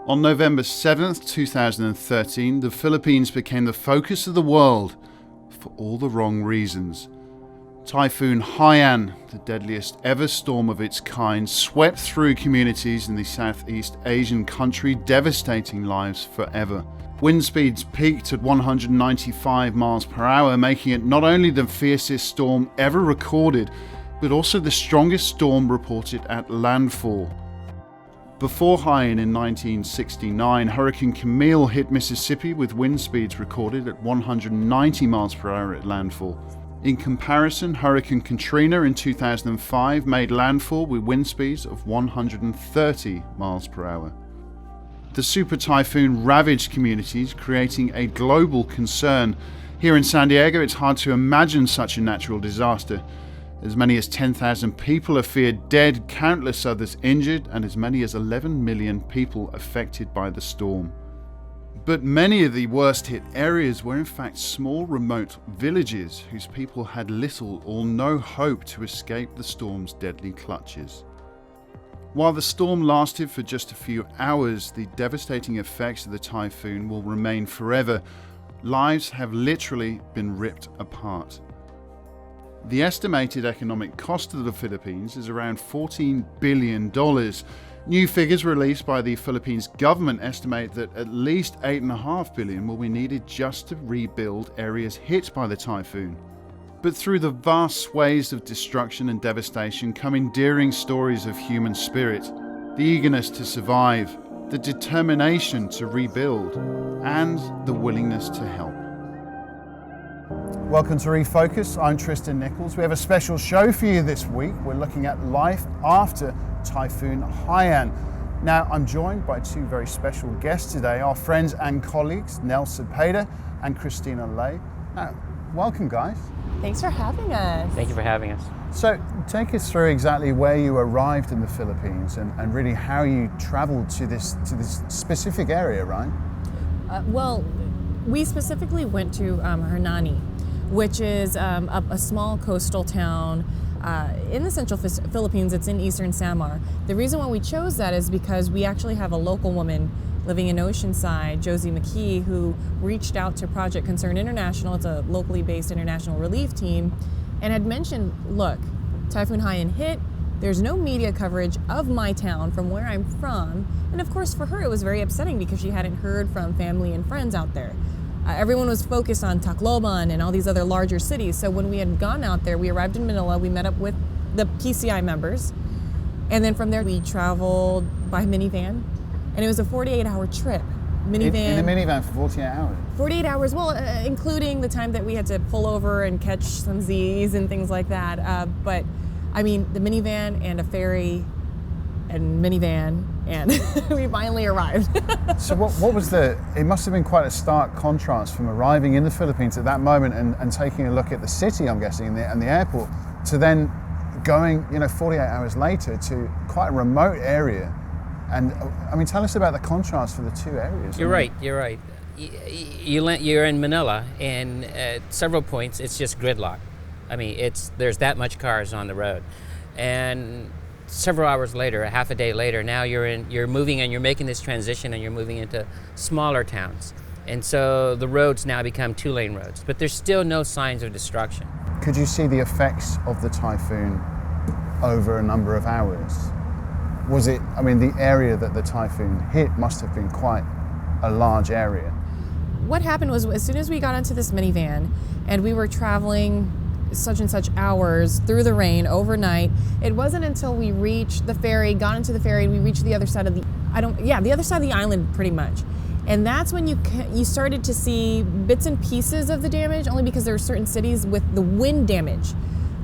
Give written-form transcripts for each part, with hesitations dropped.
On November 7th, 2013, the Philippines became the focus of the world for all the wrong reasons. Typhoon Haiyan, the deadliest ever storm of its kind, swept through communities in the Southeast Asian country, devastating lives forever. Wind speeds peaked at 195 miles per hour, making it not only the fiercest storm ever recorded, but also the strongest storm reported at landfall. Before Haiyan in 1969, Hurricane Camille hit Mississippi with wind speeds recorded at 190 miles per hour at landfall. In comparison, Hurricane Katrina in 2005 made landfall with wind speeds of 130 miles per hour. The super typhoon ravaged communities, creating a global concern. Here in San Diego, it's hard to imagine such a natural disaster. As many as 10,000 people are feared dead, countless others injured, and as many as 11 million people affected by the storm. But many of the worst hit areas were in fact small remote villages whose people had little or no hope to escape the storm's deadly clutches. While the storm lasted for just a few hours, the devastating effects of the typhoon will remain forever. Lives have literally been ripped apart. The estimated economic cost of the Philippines is around $14 billion. New figures released by the Philippines government estimate that at least $8.5 billion will be needed just to rebuild areas hit by the typhoon. But through the vast swathes of destruction and devastation come endearing stories of human spirit, the eagerness to survive, the determination to rebuild, and the willingness to help. Welcome to Refocus. I'm Tristan Nichols. We have a special show for you this week. We're looking at life after Typhoon Haiyan. Now, I'm joined by two very special guests today, our friends and colleagues, Nell Cepeda and Christina Lay. Now, welcome, guys. Thanks for having us. Thank you for having us. So, take us through exactly where you arrived in the Philippines and really how you traveled to this specific area, right? Well, we specifically went to Hernani, which is a small coastal town in the central Philippines. It's in eastern Samar. The reason why we chose that is because we actually have a local woman living in Oceanside, Josie McKee, who reached out to Project Concern International. It's a locally based international relief team, and had mentioned, look, Typhoon Haiyan hit. There's no media coverage of my town from where I'm from. And of course, for her, it was very upsetting because she hadn't heard from family and friends out there. Everyone was focused on Tacloban and all these other larger cities. So when we had gone out there, we arrived in Manila, we met up with the PCI members. And then from there, we traveled by minivan. And it was a 48-hour trip. Minivan. In a minivan for 48 hours? 48 hours, well, including the time that we had to pull over and catch some Z's and things like that. But I mean, the minivan and a ferry and minivan, and we finally arrived. So what was it must have been quite a stark contrast from arriving in the Philippines at that moment and taking a look at the city, I'm guessing, and the airport, to then going, 48 hours later to quite a remote area. And I mean, tell us about the contrast for the two areas. You're right. You're in Manila, and at several points it's just gridlock. I mean, there's that much cars on the road, and several hours later, a half a day later, now you're moving and you're making this transition and you're moving into smaller towns. And so the roads now become 2-lane roads, but there's still no signs of destruction. Could you see the effects of the typhoon over a number of hours? Was it, the area that the typhoon hit must have been quite a large area. What happened was, as soon as we got into this minivan and we were traveling such and such hours through the rain overnight, it wasn't until we reached the ferry, got into the ferry, we reached the other side of the other side of the island pretty much. And that's when you started to see bits and pieces of the damage, only because there were certain cities with the wind damage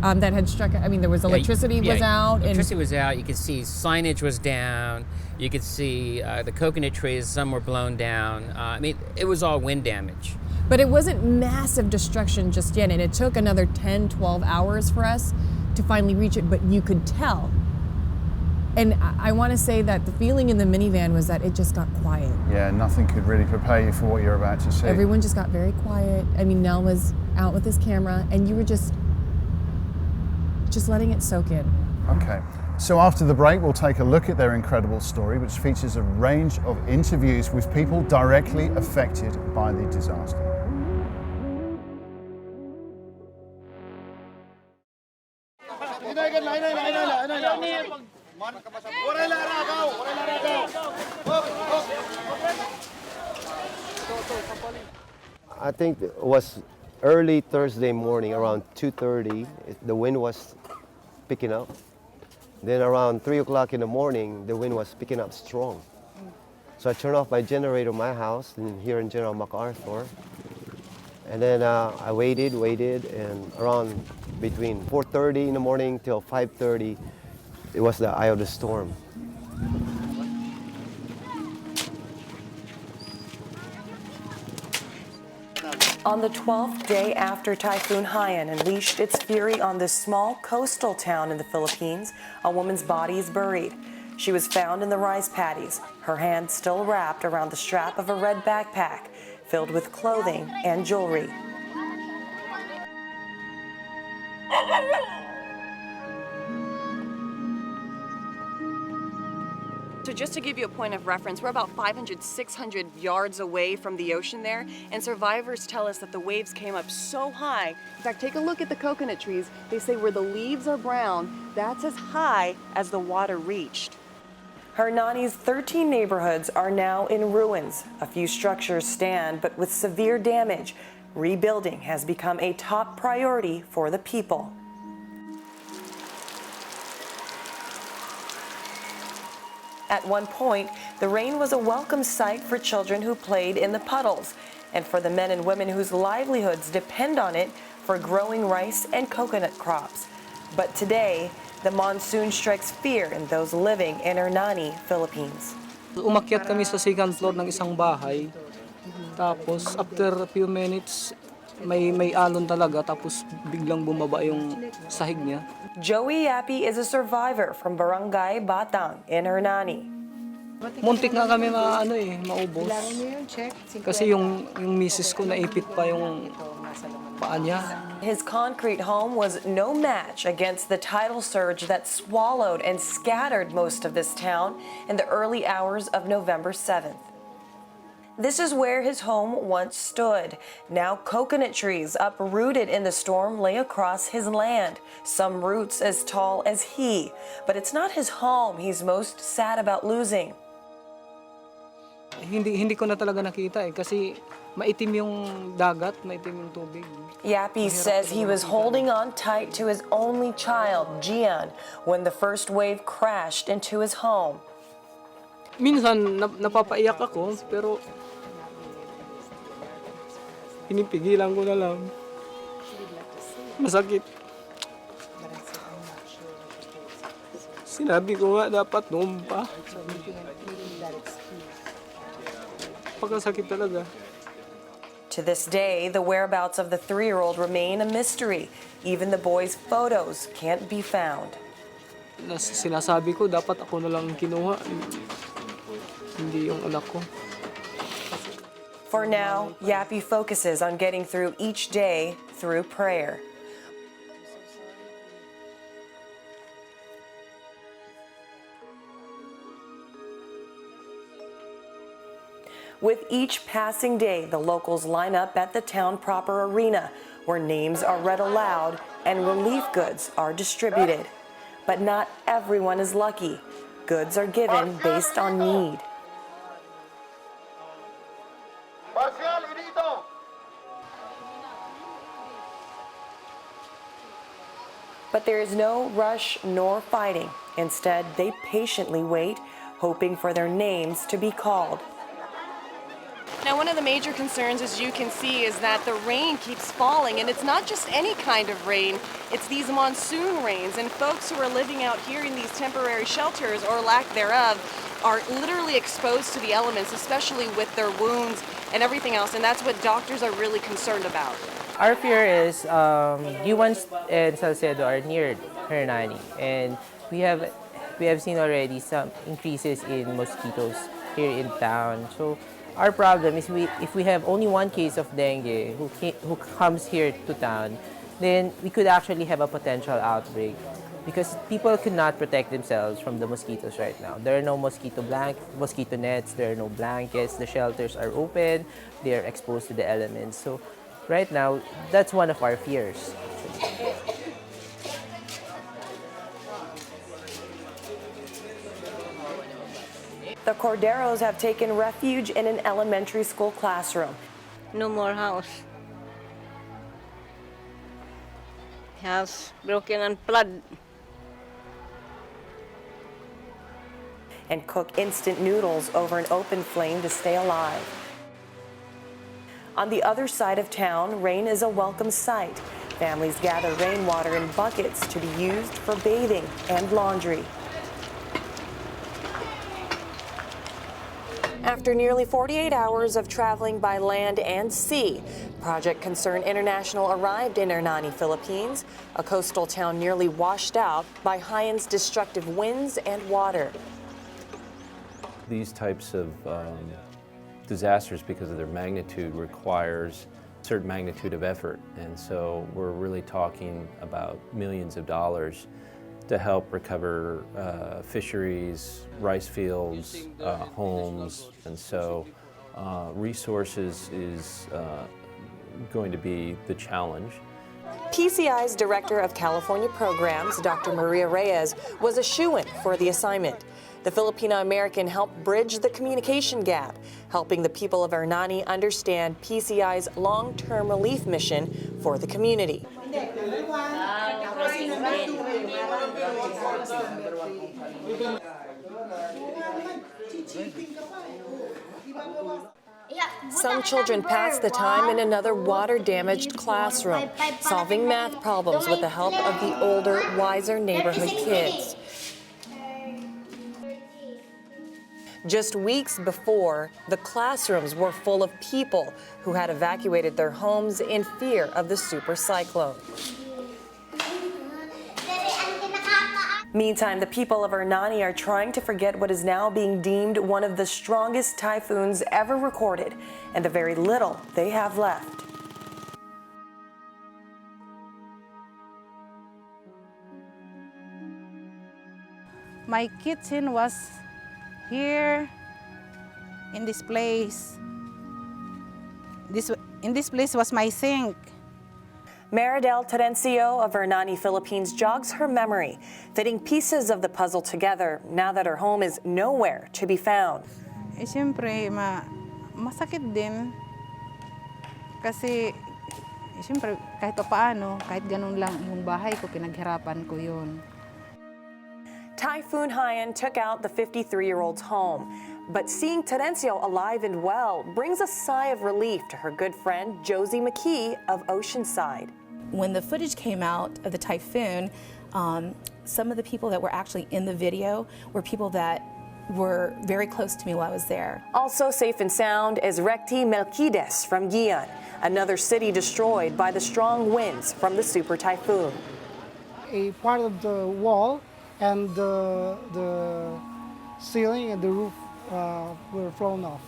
that had struck. I mean, there was electricity was out. Electricity was out. You could see signage was down. You could see the coconut trees, some were blown down. It was all wind damage. But it wasn't massive destruction just yet, and it took another 10, 12 hours for us to finally reach it, but you could tell. And I want to say that the feeling in the minivan was that it just got quiet. Yeah, nothing could really prepare you for what you're about to see. Everyone just got very quiet. I mean, Nell was out with his camera, and you were just letting it soak in. Okay. So after the break, we'll take a look at their incredible story, which features a range of interviews with people directly affected by the disaster. I think it was early Thursday morning, around 2:30. The wind was picking up. Then around 3 o'clock in the morning, the wind was picking up strong. So I turned off my generator in my house here in General MacArthur. And then I waited, and around between 4:30 in the morning till 5:30, it was the eye of the storm. On the 12th day after Typhoon Haiyan unleashed its fury on this small coastal town in the Philippines, a woman's body is buried. She was found in the rice paddies, her hand still wrapped around the strap of a red backpack filled with clothing and jewelry. So just to give you a point of reference, we're about 500, 600 yards away from the ocean there, and survivors tell us that the waves came up so high. In fact, take a look at the coconut trees. They say where the leaves are brown, that's as high as the water reached. Hernani's 13 neighborhoods are now in ruins. A few structures stand, but with severe damage. Rebuilding has become a top priority for the people. At one point, the rain was a welcome sight for children who played in the puddles, and for the men and women whose livelihoods depend on it for growing rice and coconut crops. But today, the monsoon strikes fear in those living in Hernani, Philippines. Umakyat kami sa second floor ng isang bahay. Tapos after a few minutes, may alon talaga, tapos biglang bumaba yung sahig niya. Joey Yapi is a survivor from Barangay Batang in Hernani. Muntik nga kami maubos. Kasi yung misis ko naipit pa yung paa niya. His concrete home was no match against the tidal surge that swallowed and scattered most of this town in the early hours of November 7th. This is where his home once stood. Now coconut trees uprooted in the storm lay across his land, some roots as tall as he. But it's not his home he's most sad about losing. Hindi ko na talaga nakita kasi maitim yung dagat, maitim yung tubig. Yapi says he was holding on tight to his only child, Gian, when the first wave crashed into his home. Minsan napapaiyak ako, pero pinipigilan ko na lang. Masakit. Sinabi ko nga dapat noon pa. Pagkasakit talaga. To this day, the whereabouts of the 3-year-old remain a mystery. Even the boy's photos can't be found. Sinasabi ko dapat ako na lang kinuha. Hindi yung anak ko. For now, Yapi focuses on getting through each day through prayer. With each passing day, the locals line up at the town proper arena, where names are read aloud and relief goods are distributed. But not everyone is lucky. Goods are given based on need. But there is no rush nor fighting. Instead, they patiently wait, hoping for their names to be called. Now, one of the major concerns, as you can see, is that the rain keeps falling, and it's not just any kind of rain, it's these monsoon rains, and folks who are living out here in these temporary shelters, or lack thereof, are literally exposed to the elements, especially with their wounds and everything else, and that's what doctors are really concerned about. Our fear is Yuan and Salcedo are near Hernani, and we have seen already some increases in mosquitoes here in town. So our problem is if we have only one case of dengue who comes here to town, then we could actually have a potential outbreak. because people could not protect themselves from the mosquitoes right now. There are no mosquito nets, there are no blankets, the shelters are open, they are exposed to the elements. So right now, that's one of our fears. The Corderos have taken refuge in an elementary school classroom. No more house. House broken and flood. And cook instant noodles over an open flame to stay alive. On the other side of town, rain is a welcome sight. Families gather rainwater in buckets to be used for bathing and laundry. After nearly 48 hours of traveling by land and sea, Project Concern International arrived in Hernani, Philippines, a coastal town nearly washed out by Haiyan's destructive winds and water. These types of disasters, because of their magnitude, requires a certain magnitude of effort. And so we're really talking about millions of dollars to help recover fisheries, rice fields, homes. And so resources is going to be the challenge. PCI's Director of California Programs, Dr. Maria Reyes, was a shoo-in for the assignment. The Filipino-American helped bridge the communication gap, helping the people of Hernani understand PCI's long-term relief mission for the community. Some children pass the time in another water-damaged classroom, solving math problems with the help of the older, wiser neighborhood kids. Just weeks before, the classrooms were full of people who had evacuated their homes in fear of the super cyclone. Meantime, the people of Hernani are trying to forget what is now being deemed one of the strongest typhoons ever recorded, and the very little they have left. My kitchen was here in this place. In this place was my sink. Maridel Terencio of Hernani, Philippines jogs her memory, fitting pieces of the puzzle together now that her home is nowhere to be found. Siyempre, masakit din. Kasi, siyempre, kahit paano, kahit ganun lang yung bahay ko, pinaghirapan ko yun. Typhoon Haiyan took out the 53-year-old's home, but seeing Terencio alive and well brings a sigh of relief to her good friend Josie McKee of Oceanside. When the footage came out of the typhoon, some of the people that were actually in the video were people that were very close to me while I was there. Also safe and sound is Recti Melquides from Guian, another city destroyed by the strong winds from the super typhoon. A part of the wall and the ceiling and the roof were flown off.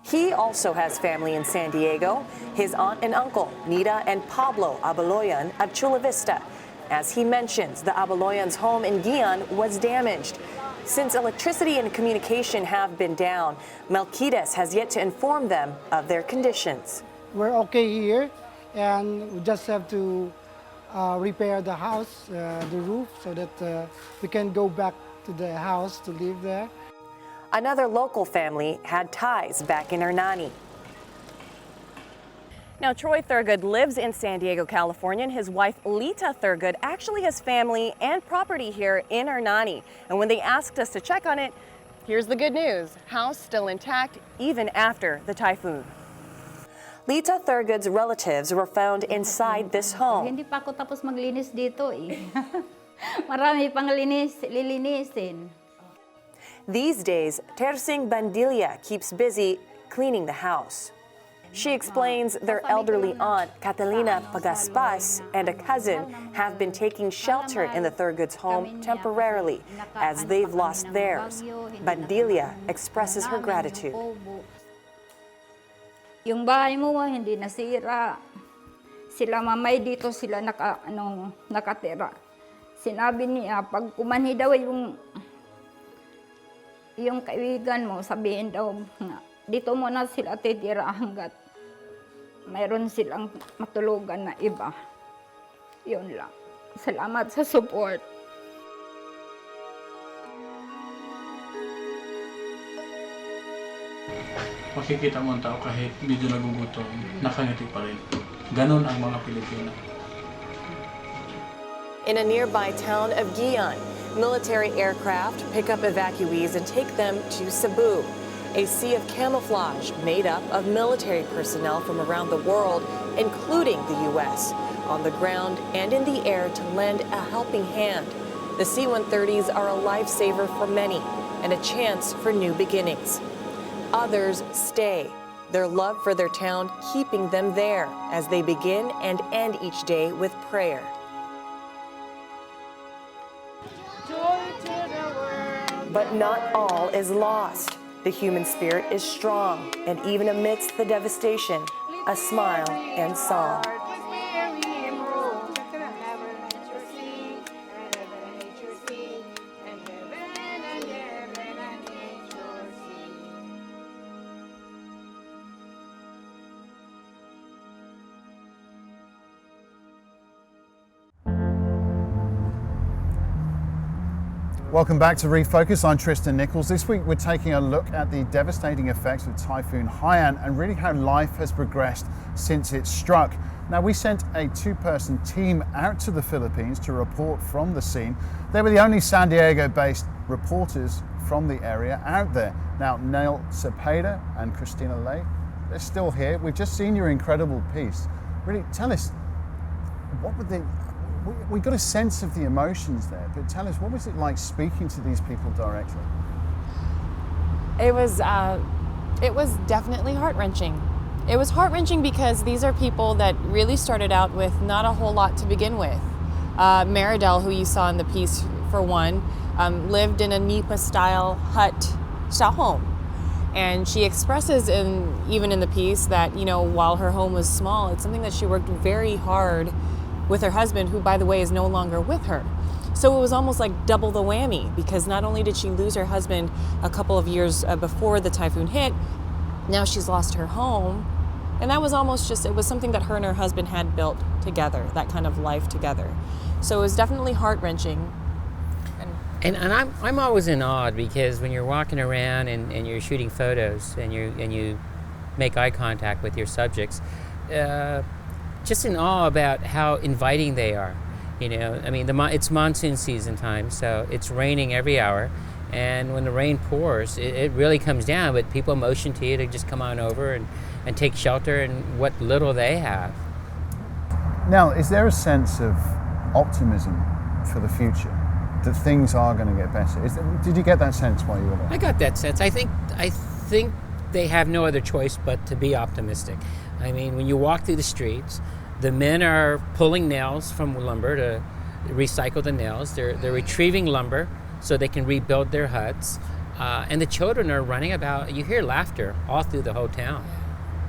He also has family in San Diego, his aunt and uncle, Nita and Pablo Abaloyan of Chula Vista. As he mentions, the Abaloyans' home in Guian was damaged. Since electricity and communication have been down, Melquides has yet to inform them of their conditions. We're okay here, and we just have to repair the house, the roof, so that we can go back to the house to live there. Another local family had ties back in Hernani. Now, Troy Thurgood lives in San Diego, California, and his wife, Lita Thurgood, actually has family and property here in Hernani. And when they asked us to check on it, here's the good news. House still intact, even after the typhoon. Lita Thurgood's relatives were found inside this home. Hindi pa ako tapos maglinis dito eh. Marami pang lilinisin. These days, Tersing Bandilla keeps busy cleaning the house. She explains their elderly aunt, Catalina Pagaspas, and a cousin have been taking shelter in the Thurgood's home temporarily as they've lost theirs. Bandilla expresses her gratitude. Yung bahay mo hindi nasira. Sila mamay dito sila nakatira. Sinabi niya, pag kumanhi daw yung kaibigan mo, sabihin daw nga, dito muna sila titira hanggat mayroon silang matulugan na iba. Yun lang. Salamat sa support. Makikita mo ang tao kahit medyo nagugutom, nakangiti pa rin. Ganon ang mga Pilipino. In a nearby town of Haiyan, military aircraft pick up evacuees and take them to Cebu, a sea of camouflage made up of military personnel from around the world, including the U.S., on the ground and in the air to lend a helping hand. The C-130s are a lifesaver for many and a chance for new beginnings. Others stay, their love for their town keeping them there as they begin and end each day with prayer. But not all is lost. The human spirit is strong, and even amidst the devastation, a smile and song. Welcome back to Refocus. I'm Tristan Nichols. This week we're taking a look at the devastating effects of Typhoon Haiyan and really how life has progressed since it struck. Now, we sent a two-person team out to the Philippines to report from the scene. They were the only San Diego-based reporters from the area out there. Now, Neil Cepeda and Christina Lay, they're still here. We've just seen your incredible piece. Really, tell us, what would they... We got a sense of the emotions there, but tell us, what was it like speaking to these people directly? It was definitely heart-wrenching. It was heart-wrenching because these are people that really started out with not a whole lot to begin with. Maridel, who you saw in the piece for one, lived in a Nipa-style style home. And she expresses even in the piece that, you know, while her home was small, it's something that she worked very hard with her husband, who, by the way, is no longer with her. So it was almost like double the whammy, because not only did she lose her husband a couple of years before the typhoon hit, now she's lost her home. And that was almost just, it was something that her and her husband had built together, that kind of life together. So it was definitely heart-wrenching. And I'm always in awe, because when you're walking around and you're shooting photos and you make eye contact with your subjects, just in awe about how inviting they are. You know, I mean, it's monsoon season time, so it's raining every hour, and when the rain pours, it really comes down, but people motion to you to just come on over and take shelter in what little they have. Now, is there a sense of optimism for the future, that things are going to get better? Did you get that sense while you were there? I got that sense. I think they have no other choice but to be optimistic. I mean, when you walk through the streets, the men are pulling nails from lumber to recycle the nails. They're retrieving lumber so they can rebuild their huts. And the children are running about. You hear laughter all through the whole town.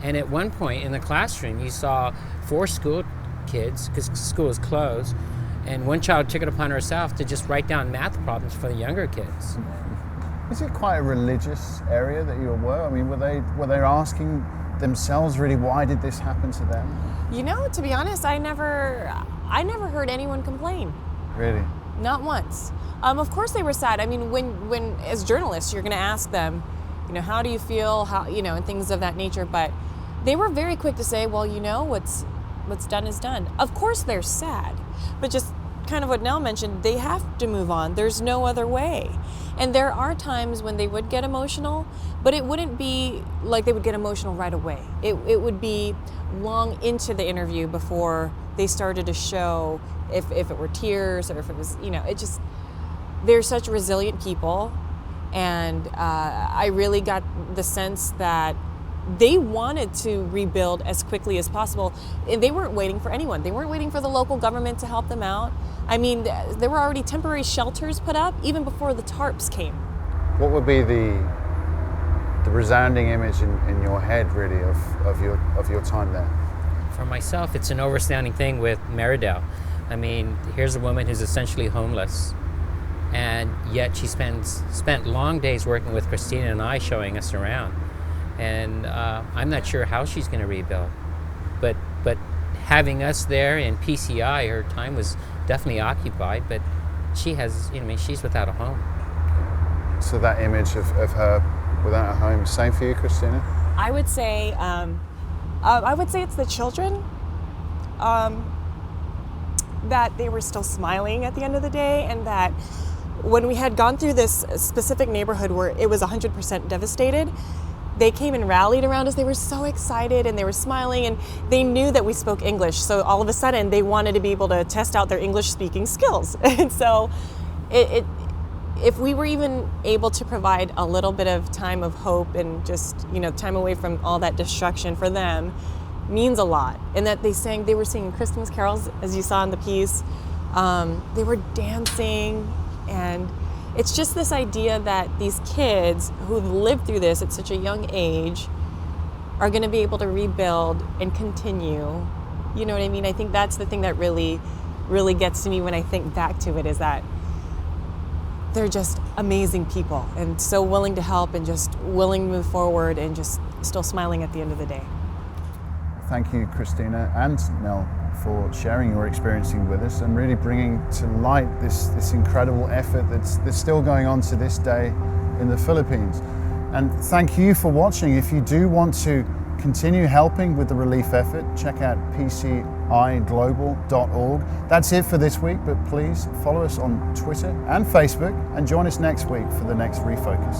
And at one point in the classroom, you saw 4 school kids, because school is closed, and one child took it upon herself to just write down math problems for the younger kids. Is it quite a religious area that you were? I mean, were they asking themselves really, why did this happen to them? You know, to be honest, I never heard anyone complain. Really? Not once. Of course they were sad. I mean, when as journalists, you're going to ask them, you know, how do you feel, how, you know, and things of that nature. But they were very quick to say, well, you know, what's done is done. Of course they're sad, but just kind of what Nell mentioned, they have to move on. There's no other way. And there are times when they would get emotional, but it wouldn't be like they would get emotional right away. It would be long into the interview before they started to show if it were tears or if it was, you know, it just, they're such resilient people. And I really got the sense that they wanted to rebuild as quickly as possible. And they weren't waiting for anyone. They weren't waiting for the local government to help them out. I mean, there were already temporary shelters put up even before the tarps came. What would be the resounding image in your head, really, of your time there? For myself, it's an overstanding thing with Maridel. I mean, here's a woman who's essentially homeless, and yet she spent long days working with Christina and I, showing us around. And I'm not sure how she's going to rebuild, but having us there in PCI, her time was definitely occupied, but she has, I mean, she's without a home. So that image of her without a home, same for you, Christina? I would say it's the children, that they were still smiling at the end of the day, and that when we had gone through this specific neighborhood where it was 100% devastated, they came and rallied around us. They were so excited and they were smiling, and they knew that we spoke English. So all of a sudden they wanted to be able to test out their English speaking skills. And so if we were even able to provide a little bit of time of hope and just, time away from all that destruction for them, means a lot. And that they were singing Christmas carols, as you saw in the piece. They were dancing, and it's just this idea that these kids who've lived through this at such a young age are going to be able to rebuild and continue. You know what I mean? I think that's the thing that really, really gets to me when I think back to it, is that they're just amazing people and so willing to help and just willing to move forward and just still smiling at the end of the day. Thank you, Christina and Nell, for sharing your experiencing with us and really bringing to light this incredible effort that's still going on to this day in the Philippines. And thank you for watching. If you do want to continue helping with the relief effort, check out pciglobal.org. That's it for this week, but please follow us on Twitter and Facebook and join us next week for the next Refocus.